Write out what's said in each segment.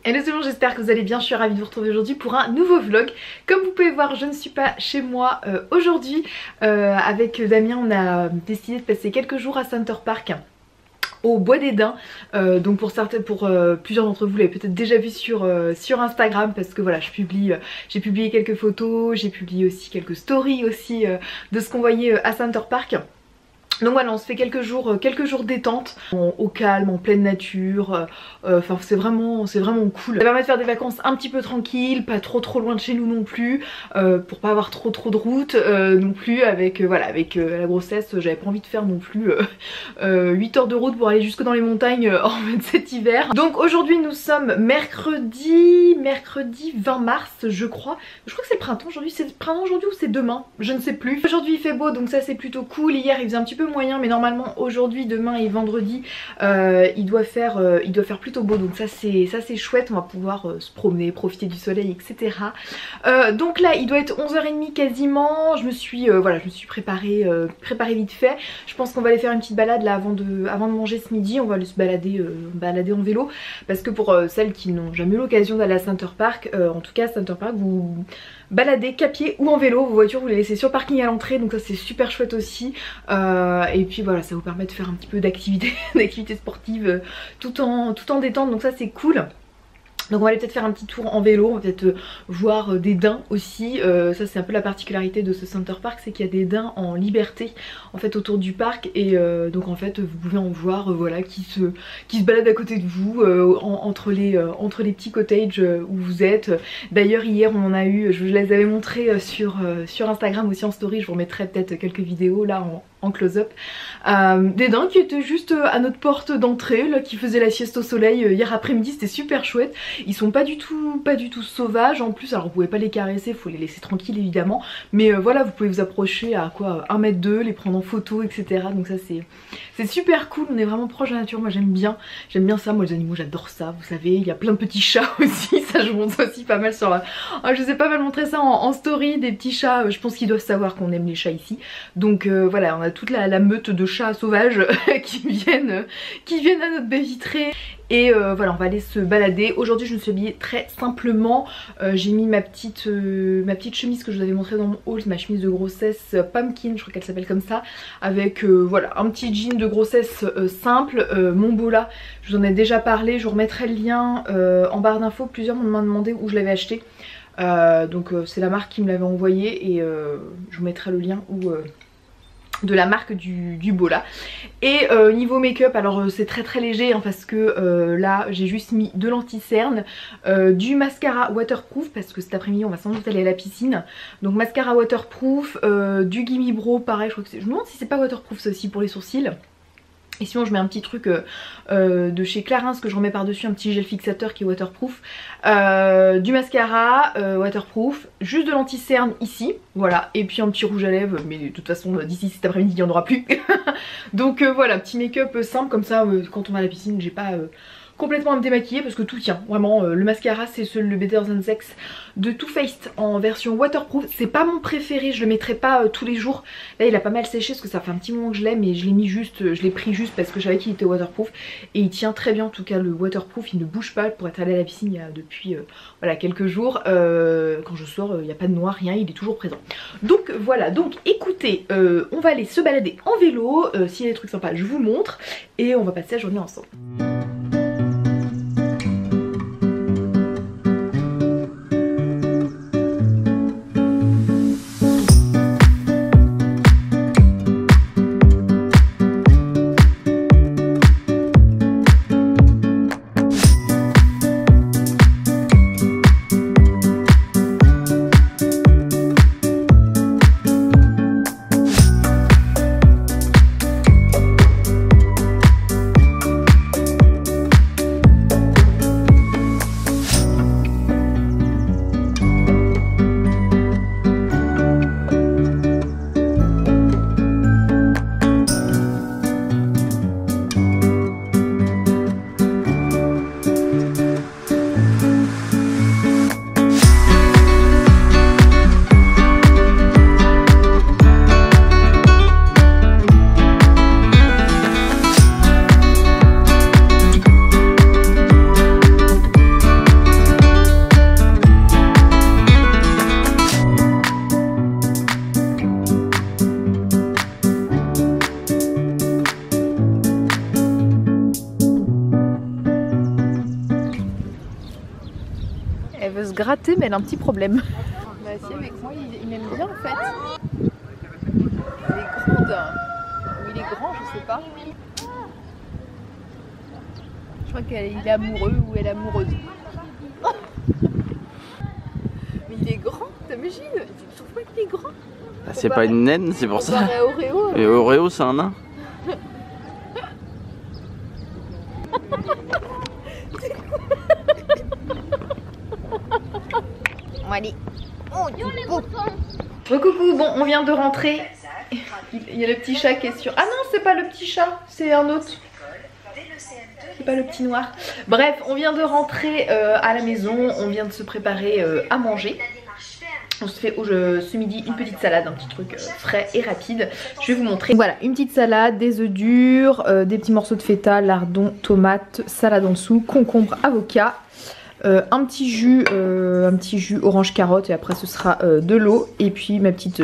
Hello tout le monde, j'espère que vous allez bien, je suis ravie de vous retrouver aujourd'hui pour un nouveau vlog. Comme vous pouvez voir, je ne suis pas chez moi aujourd'hui. Avec Damien, on a décidé de passer quelques jours à Center Park au Bois des Dains. Donc pour plusieurs d'entre vous, vous l'avez peut-être déjà vu sur Instagram, parce que voilà, j'ai publié quelques photos, j'ai publié aussi quelques stories aussi de ce qu'on voyait à Center Park. Donc voilà, on se fait quelques jours détente, au calme, en pleine nature. Enfin c'est vraiment cool. Ça permet de faire des vacances un petit peu tranquilles, pas trop loin de chez nous non plus, pour pas avoir trop de route non plus. Avec la grossesse, j'avais pas envie de faire non plus 8 heures de route pour aller jusque dans les montagnes en cet hiver. Donc aujourd'hui nous sommes mercredi 20 mars je crois. Je crois que c'est printemps aujourd'hui. C'est printemps aujourd'hui ou c'est demain, je ne sais plus. Aujourd'hui il fait beau, donc ça c'est plutôt cool. Hier il faisait un petit peu moyen, mais normalement aujourd'hui, demain et vendredi il doit faire plutôt beau, donc ça c'est chouette. On va pouvoir se promener, profiter du soleil, etc. Donc là il doit être 11h30 quasiment. Je me suis préparée vite fait. Je pense qu'on va aller faire une petite balade là avant de manger ce midi. On va aller se balader en vélo, parce que pour celles qui n'ont jamais eu l'occasion d'aller à Center Park, en tout cas Center Park, vous baladez qu'à pied ou en vélo. Vos voitures vous les laissez sur parking à l'entrée, donc ça c'est super chouette aussi. Et puis voilà, ça vous permet de faire un petit peu d'activité sportive tout en détente, donc ça c'est cool. Donc on va aller peut-être faire un petit tour en vélo, on va peut-être voir des daims aussi. Ça c'est un peu la particularité de ce Center Park, c'est qu'il y a des daims en liberté en fait autour du parc. Et donc en fait vous pouvez en voir voilà, qui se baladent à côté de vous, entre les petits cottages où vous êtes. D'ailleurs hier on en a eu, je les avais montrés sur Instagram aussi en story. Je vous remettrai peut-être quelques vidéos là en close-up. Des daims qui étaient juste à notre porte d'entrée, là, qui faisaient la sieste au soleil hier après-midi. C'était super chouette. Ils sont pas du tout sauvages en plus. Alors vous pouvez pas les caresser, faut les laisser tranquilles évidemment, mais voilà, vous pouvez vous approcher à quoi 1,2 m, les prendre en photo, etc. Donc ça c'est super cool. On est vraiment proche de la nature. Moi j'aime bien ça. Moi les animaux j'adore ça, vous savez. Il y a plein de petits chats aussi, ça je montre aussi pas mal sur je vous ai pas mal montré ça en story, des petits chats. Je pense qu'ils doivent savoir qu'on aime les chats ici. Donc voilà, on a toute la meute de chats sauvages qui viennent à notre baie vitrée. Et voilà, on va aller se balader. Aujourd'hui je me suis habillée très simplement. J'ai mis ma petite chemise que je vous avais montrée dans mon haul, ma chemise de grossesse pumpkin, je crois qu'elle s'appelle comme ça, avec voilà un petit jean de grossesse simple. Mon bola, je vous en ai déjà parlé, je vous remettrai le lien en barre d'infos. Plusieurs m'ont demandé où je l'avais acheté. Donc c'est la marque qui me l'avait envoyé, et je vous mettrai le lien de la marque du bola. Et niveau make-up, alors c'est très léger hein, parce que là j'ai juste mis de l'anti-cerne, du mascara waterproof, parce que cet après-midi on va sans doute aller à la piscine. Donc mascara waterproof, du Gimme Brow pareil, je crois que je me demande si c'est pas waterproof ça aussi pour les sourcils. Et sinon je mets un petit truc de chez Clarins que je remets par dessus, un petit gel fixateur qui est waterproof, du mascara waterproof, juste de l'anti-cerne ici, voilà, et puis un petit rouge à lèvres, mais de toute façon d'ici cet après-midi il n'y en aura plus. Donc voilà, petit make-up simple comme ça, quand on va à la piscine j'ai pas complètement à me démaquiller, parce que tout tient vraiment. Le mascara c'est le Better Than Sex de Too Faced en version waterproof. C'est pas mon préféré, je le mettrai pas tous les jours. Là il a pas mal séché parce que ça fait un petit moment que je l'ai, mais je l'ai pris juste parce que je savais qu'il était waterproof, et il tient très bien. En tout cas le waterproof il ne bouge pas. Pour être allé à la piscine il y a depuis voilà, quelques jours, quand je sors il n'y a pas de noir, rien, il est toujours présent. Donc voilà, donc écoutez, on va aller se balader en vélo. S'il y a des trucs sympas je vous montre, et on va passer la journée ensemble. Elle veut se gratter mais elle a un petit problème. Bah si, avec moi il m'aime bien en fait. Elle est grande. Ou il est grand, je sais pas. Je crois qu'il est amoureux ou elle est amoureuse. Mais il est grand, t'imagines? Tu trouves pas qu'il est grand? Ah, c'est pas une naine, c'est pour ça. Oreo, et Oreo c'est un nain. Bon, allez. Oh, coucou, bon, on vient de rentrer. Il y a le petit chat qui est sur... Ah non, c'est pas le petit chat, c'est un autre. C'est pas le petit noir. Bref, on vient de rentrer à la maison. On vient de se préparer à manger. On se fait ce midi une petite salade, un petit truc frais et rapide. Je vais vous montrer. Voilà, une petite salade, des œufs durs, des petits morceaux de feta, lardons, tomates, salade en dessous, concombre, avocat. Un petit jus orange carotte et après ce sera de l'eau et puis ma petite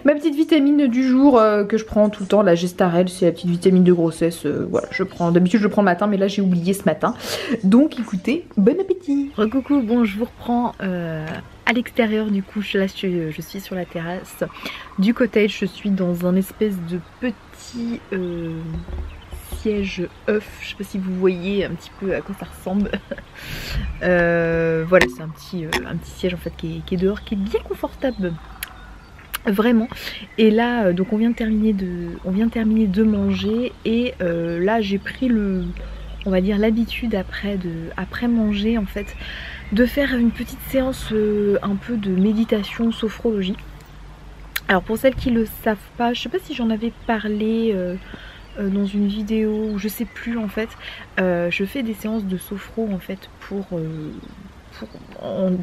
vitamine du jour que je prends tout le temps, la Gestarel, c'est la petite vitamine de grossesse. Voilà, d'habitude je le prends le matin mais là j'ai oublié ce matin. Donc écoutez, bon appétit. Recoucou, bon je vous reprends à l'extérieur du coup, là je suis sur la terrasse du cottage, je suis dans un espèce de petit siège œuf, je sais pas si vous voyez un petit peu à quoi ça ressemble. Voilà, c'est un petit siège en fait qui est dehors, qui est bien confortable, vraiment. Et là donc on vient de terminer de manger et là j'ai pris on va dire l'habitude après manger en fait de faire une petite séance un peu de méditation sophrologie. Alors pour celles qui le savent pas, je sais pas si j'en avais parlé dans une vidéo, je sais plus en fait, je fais des séances de sophro en fait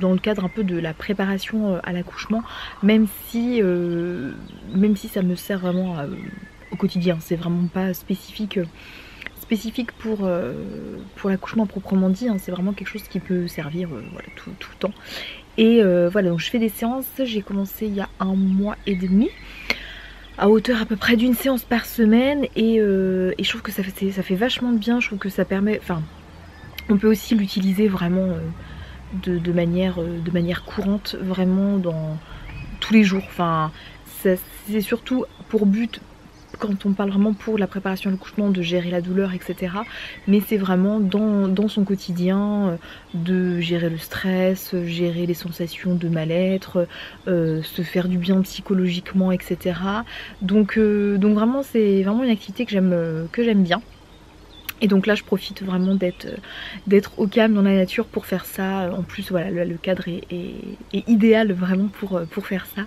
dans le cadre un peu de la préparation à l'accouchement, même si ça me sert vraiment au quotidien, c'est vraiment pas spécifique pour l'accouchement proprement dit, hein, c'est vraiment quelque chose qui peut servir voilà, tout le temps. Et voilà, donc je fais des séances, j'ai commencé il y a 1 mois et demi, à hauteur à peu près d'une séance par semaine et je trouve que ça fait vachement de bien, je trouve que ça permet, enfin on peut aussi l'utiliser vraiment de manière courante, vraiment dans tous les jours, enfin c'est surtout pour but, quand on parle vraiment pour la préparation à l'accouchement, de gérer la douleur etc, mais c'est vraiment dans son quotidien de gérer le stress, gérer les sensations de mal-être, se faire du bien psychologiquement etc. Donc vraiment c'est vraiment une activité que j'aime bien. Et donc là je profite vraiment d'être au calme dans la nature pour faire ça. En plus voilà, le cadre est idéal vraiment pour faire ça.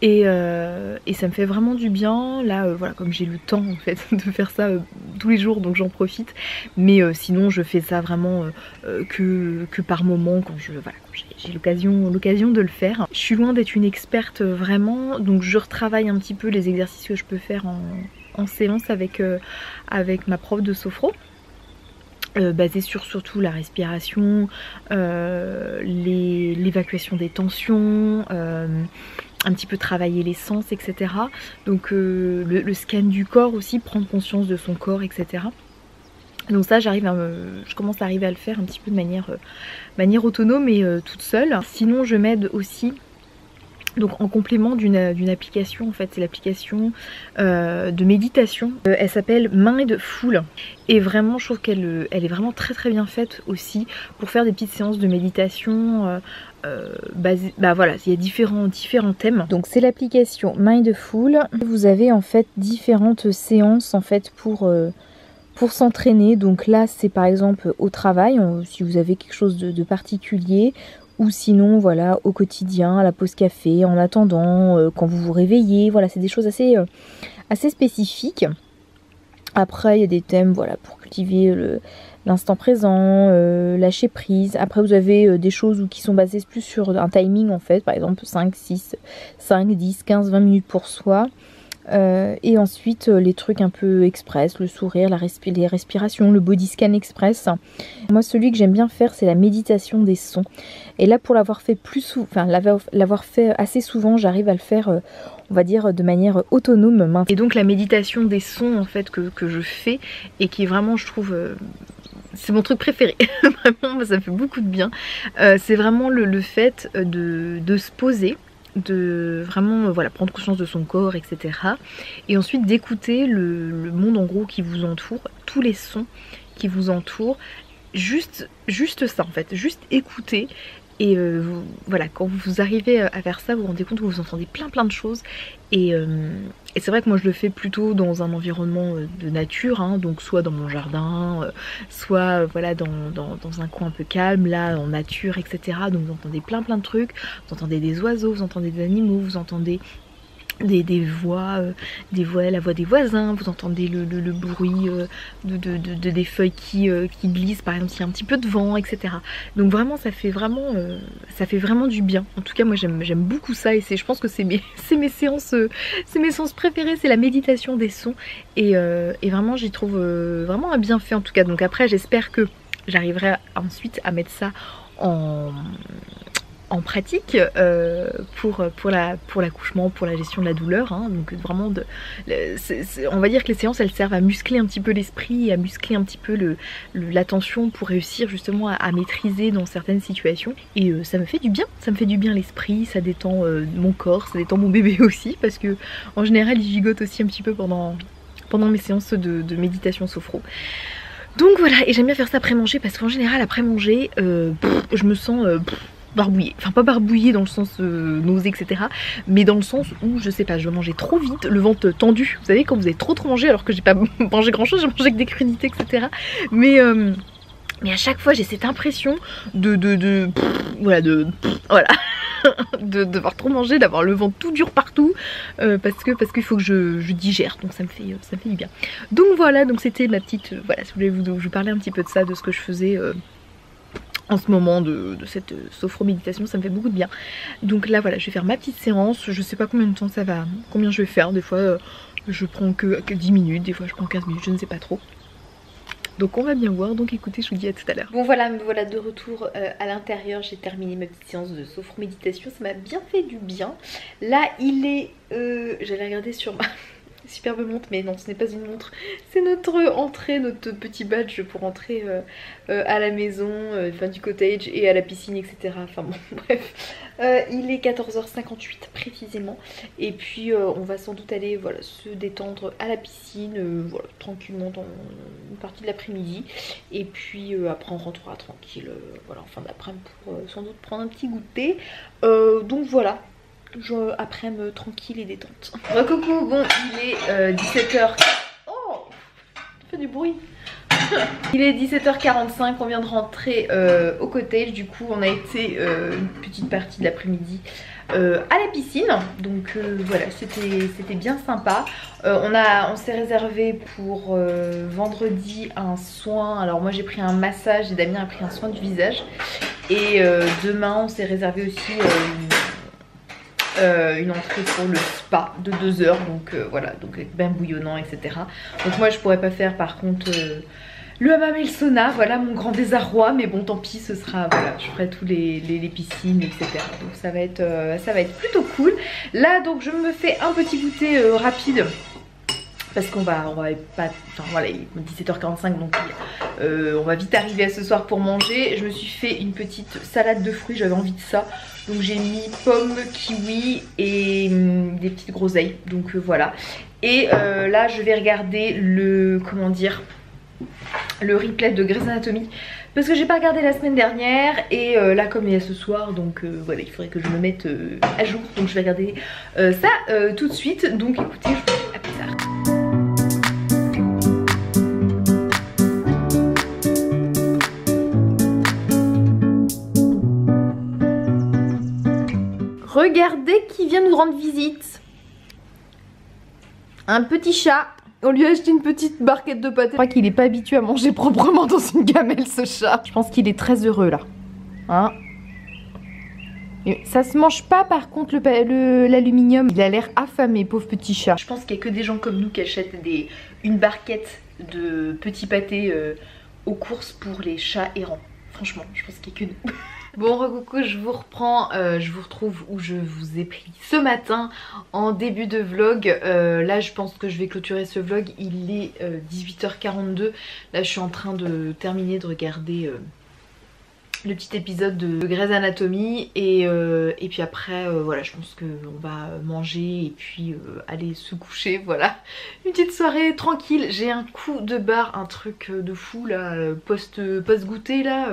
Et ça me fait vraiment du bien. Là voilà, comme j'ai le temps en fait de faire ça tous les jours, donc j'en profite. Mais sinon je fais ça vraiment que par moment, quand j'ai l'occasion de le faire. Je suis loin d'être une experte vraiment, donc je retravaille un petit peu les exercices que je peux faire en séance avec ma prof de sophro, basé sur surtout la respiration, l'évacuation des tensions, un petit peu travailler les sens etc. Donc le scan du corps aussi, prendre conscience de son corps etc. Donc ça je commence à arriver à le faire un petit peu de manière autonome et toute seule. Sinon je m'aide aussi, donc en complément d'une application, en fait c'est l'application de méditation, elle s'appelle Mindful et vraiment je trouve qu'elle est vraiment très bien faite aussi pour faire des petites séances de méditation voilà, il y a différents thèmes. Donc c'est l'application Mindful, vous avez en fait différentes séances en fait pour s'entraîner. Donc là c'est par exemple au travail, si vous avez quelque chose de particulier, ou sinon voilà au quotidien, à la pause café, en attendant, quand vous vous réveillez, voilà c'est des choses assez spécifiques. Après il y a des thèmes voilà pour cultiver l'instant présent, lâcher prise. Après vous avez des choses qui sont basées plus sur un timing en fait, par exemple 5, 10, 15, 20 minutes pour soi. Et ensuite les trucs un peu express, le sourire, les respirations, le body scan express. Moi celui que j'aime bien faire c'est la méditation des sons. Et là pour l'avoir fait l'avoir fait assez souvent, j'arrive à le faire on va dire de manière autonome. Et donc la méditation des sons en fait que je fais et qui est vraiment je trouve c'est mon truc préféré. Vraiment, ça fait beaucoup de bien. C'est vraiment le fait de se poser, de vraiment voilà, prendre conscience de son corps, etc. Et ensuite d'écouter le monde en gros qui vous entoure, tous les sons qui vous entourent. Juste ça en fait, juste écouter. Et voilà, quand vous arrivez à faire ça, vous vous rendez compte que vous entendez plein de choses. Et c'est vrai que moi je le fais plutôt dans un environnement de nature, hein, donc soit dans mon jardin, soit voilà dans un coin un peu calme, là en nature, etc. Donc vous entendez plein de trucs, vous entendez des oiseaux, vous entendez des animaux, vous entendez des voix, la voix des voisins, vous entendez le bruit des feuilles qui glissent, par exemple s'il y a un petit peu de vent, etc. Donc vraiment ça fait vraiment du bien. En tout cas moi j'aime beaucoup ça, et je pense que c'est mes séances préférées, c'est la méditation des sons, et vraiment j'y trouve vraiment un bienfait en tout cas. Donc après j'espère que j'arriverai ensuite à mettre ça en pratique pour l'accouchement, pour la gestion de la douleur, hein. Donc vraiment on va dire que les séances elles servent à muscler un petit peu l'esprit, à muscler un petit peu l'attention pour réussir justement à maîtriser dans certaines situations, et ça me fait du bien l'esprit, ça détend mon corps, ça détend mon bébé aussi, parce que en général il gigote aussi un petit peu pendant mes séances de méditation sophro. Donc voilà, et j'aime bien faire ça après manger, parce qu'en général après manger je me sens barbouillée, enfin pas barbouillée dans le sens nausée, etc. Mais dans le sens où je sais pas, je vais manger trop vite, le ventre tendu, vous savez quand vous avez trop mangé alors que j'ai pas mangé grand chose, j'ai mangé que des crudités, etc. Mais à chaque fois j'ai cette impression voilà d'avoir trop mangé, d'avoir le ventre tout dur partout, parce qu'il faut que je digère, donc ça me fait du bien. Donc voilà, donc c'était ma petite, voilà, si vous voulez vous parler un petit peu de ça, de ce que je faisais en ce moment de cette sophro-méditation, ça me fait beaucoup de bien. Donc là voilà, je vais faire ma petite séance, je sais pas combien de temps combien je vais faire, des fois je prends que 10 minutes, des fois je prends 15 minutes, je ne sais pas trop. Donc on va bien voir, donc écoutez, je vous dis à tout à l'heure. Bon voilà, me voilà de retour à l'intérieur, j'ai terminé ma petite séance de sophro-méditation, ça m'a bien fait du bien. Là il est, j'allais regarder sur ma superbe montre, mais non ce n'est pas une montre, c'est notre entrée, notre petit badge pour entrer à la maison, enfin du cottage et à la piscine, etc. Enfin bon bref, il est 14h58 précisément, et puis on va sans doute aller voilà, se détendre à la piscine, voilà, tranquillement dans une partie de l'après-midi, et puis après on rentrera tranquille voilà, en fin d'après-midi pour sans doute prendre un petit goûter, donc voilà. Après-midi tranquille et détente. Coucou, bon il est 17h. Oh, ça fait du bruit. Il est 17h45, on vient de rentrer au cottage. Du coup on a été une petite partie de l'après-midi à la piscine. Donc voilà, c'était bien sympa. On s'est réservé pour vendredi un soin. Alors moi j'ai pris un massage et Damien a pris un soin du visage. Et demain on s'est réservé aussi une entrée pour le spa de 2 heures, donc voilà, donc avec bain bouillonnant, etc. Donc moi je pourrais pas faire par contre le hammam et le sauna, voilà mon grand désarroi, mais bon tant pis, ce sera, voilà, je ferai tous les piscines, etc. Donc ça va être plutôt cool. Là donc je me fais un petit goûter rapide, parce qu'on va pas, enfin voilà, il est 17h45, donc on va vite arriver à ce soir pour manger. Je me suis fait une petite salade de fruits, j'avais envie de ça, donc j'ai mis pommes, kiwi et des petites groseilles, donc voilà. Et là je vais regarder le replay de Grey's Anatomy, parce que j'ai pas regardé la semaine dernière, et là comme il y a ce soir, donc voilà, il faudrait que je me mette à jour, donc je vais regarder ça tout de suite. Donc écoutez, je vous dis à plus tard. Regardez qui vient nous rendre visite. Un petit chat. On lui a acheté une petite barquette de pâté. Je crois qu'il n'est pas habitué à manger proprement dans une gamelle, ce chat. Je pense qu'il est très heureux là. Hein? Et ça se mange pas par contre l'aluminium. Il a l'air affamé, pauvre petit chat. Je pense qu'il n'y a que des gens comme nous qui achètent une barquette de petits pâtés aux courses pour les chats errants. Franchement, je pense qu'il n'y a que nous. Bon, recoucou, je vous reprends, je vous retrouve où je vous ai pris ce matin en début de vlog. Là je pense que je vais clôturer ce vlog, il est 18h42. Là je suis en train de terminer de regarder le petit épisode de Grey's Anatomy et puis après voilà, je pense qu'on va manger et puis aller se coucher, voilà. Une petite soirée tranquille. J'ai un coup de barre, un truc de fou là, post goûter là.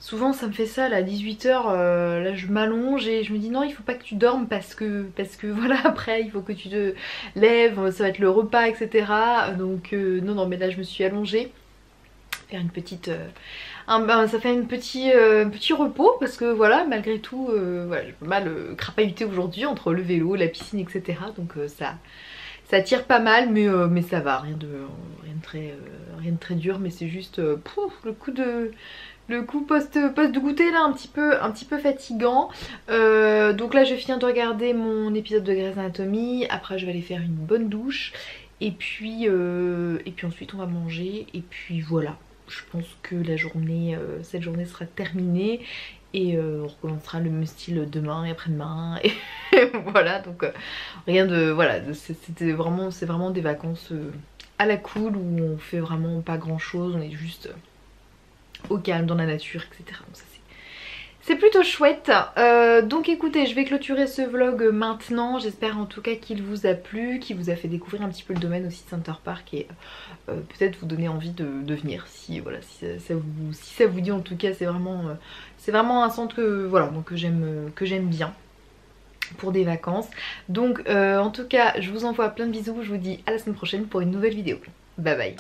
Souvent ça me fait ça là, à 18h, là je m'allonge et je me dis non, il faut pas que tu dormes parce que voilà, après il faut que tu te lèves, ça va être le repas, etc. Donc non mais là je me suis allongée, faire une petite ça fait un petit repos parce que voilà, malgré tout voilà, j'ai pas mal crapahuté aujourd'hui entre le vélo, la piscine, etc. Donc ça tire pas mal, mais ça va, rien de très dur, mais c'est juste le coup post de goûter là un petit peu fatigant. Donc là je viens de regarder mon épisode de Grey's Anatomy. Après je vais aller faire une bonne douche et puis ensuite on va manger et puis voilà. Je pense que la journée, cette journée sera terminée et on recommencera le même style demain et après-demain et voilà. Donc rien de voilà, c'est vraiment des vacances à la cool où on fait vraiment pas grand chose, on est juste au calme dans la nature, etc. Donc ça c'est plutôt chouette. Donc écoutez, je vais clôturer ce vlog maintenant. J'espère en tout cas qu'il vous a plu, qu'il vous a fait découvrir un petit peu le domaine aussi de Center Parc et peut-être vous donner envie de venir si voilà, si ça vous dit. En tout cas c'est vraiment un centre que voilà, donc que j'aime bien pour des vacances. Donc en tout cas je vous envoie plein de bisous, je vous dis à la semaine prochaine pour une nouvelle vidéo. Bye bye.